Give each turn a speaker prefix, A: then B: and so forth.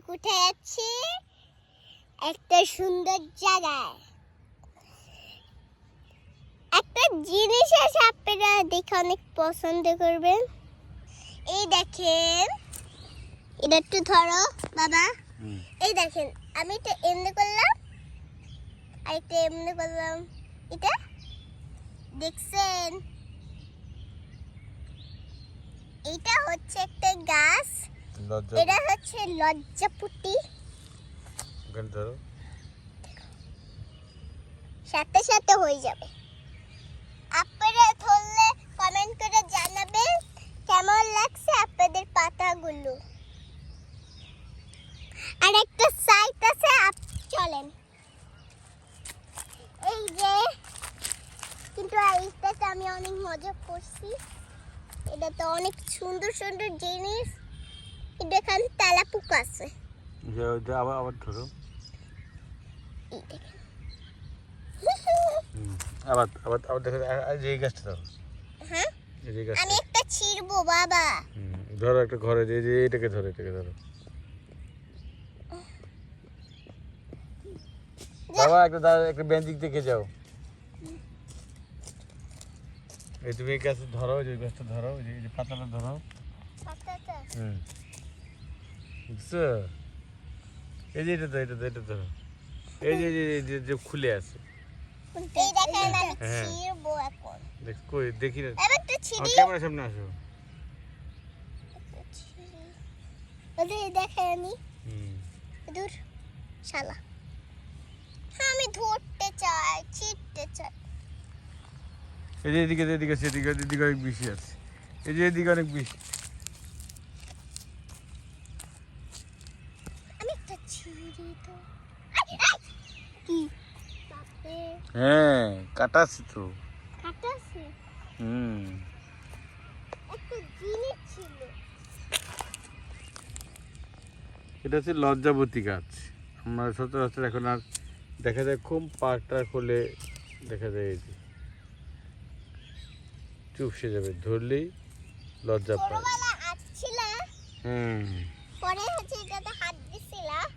A: কোথায় আছি? একটা সুন্দর জায়গায়। একটা জিনিস আছে, আপনারা দেখে অনেক পছন্দ করবেন। এই দেখেন, এটা একটু ধরো বাবা। এই দেখেন, আমি এটা এমনি করলাম আর এটা এমনি করলাম। এটা দেখছেন? এটা হচ্ছে একটা গাছ। এটা হচ্ছে লজ্জাপতি। সাথে সাথে হয়ে যাবে। আপনারা ধরলে কমেন্ট করে জানাবেন কেমন লাগছে আপনাদের পাতাগুলো। আর একটা সাইট আছে, চলেন। এই যে, কিন্তু এইটাতে আমি অনেক মজা করছি। এটা তো অনেক সুন্দর সুন্দর জিনিস। এখানে তেলাপোকা আছে।
B: আবার ধরো। আবার দেখো, এই গাছটা ধরো।
A: হ্যাঁ, আমি একটা ছিড়বো বাবা।
B: ধরো একটা ঘরে, এটাকে ধরো, বাবা একটা বেঞ্চিক দেখে যাও। এই তুমি এই গাছটা ধরো, ওই গাছটা ধরো, এই যে পাতাটা ধরো। বুঝছো? এই যে এটা ধরো। এই যে খুলে আছে।
A: এই দেখেন, আমি ছিড়বো এখন।
B: দেখি না।
A: এবার তো ছিড়ি।
B: ক্যামেরার সামনে আসো।
A: ওদের দেখেন দূর শালা। হ্যাঁ, আমি ধরতে চাই, ছিড়তে চাই।
B: এই যে এদিকে অনেক বেশি আছে। এই যে এদিকে অনেক বেশি।
A: আমি একটা ছিড়ি তো। কি বাপরে,
B: হ্যাঁ, কাটা আছে তো।
A: কাটা আছে। একটা জিনিস ছিল।
B: এটা হচ্ছে লজ্জাবতী গাছ। আমরা সচরাচর এখন আর দেখা যায়, খুব পাকটা খুলে দেখা যায়। এই যে চুপসে যাবে, ধরলেই লজ্জা পায়।
A: ছোটবেলা আসছিল, পরে হচ্ছে এটাতে হাত দিছিলাম।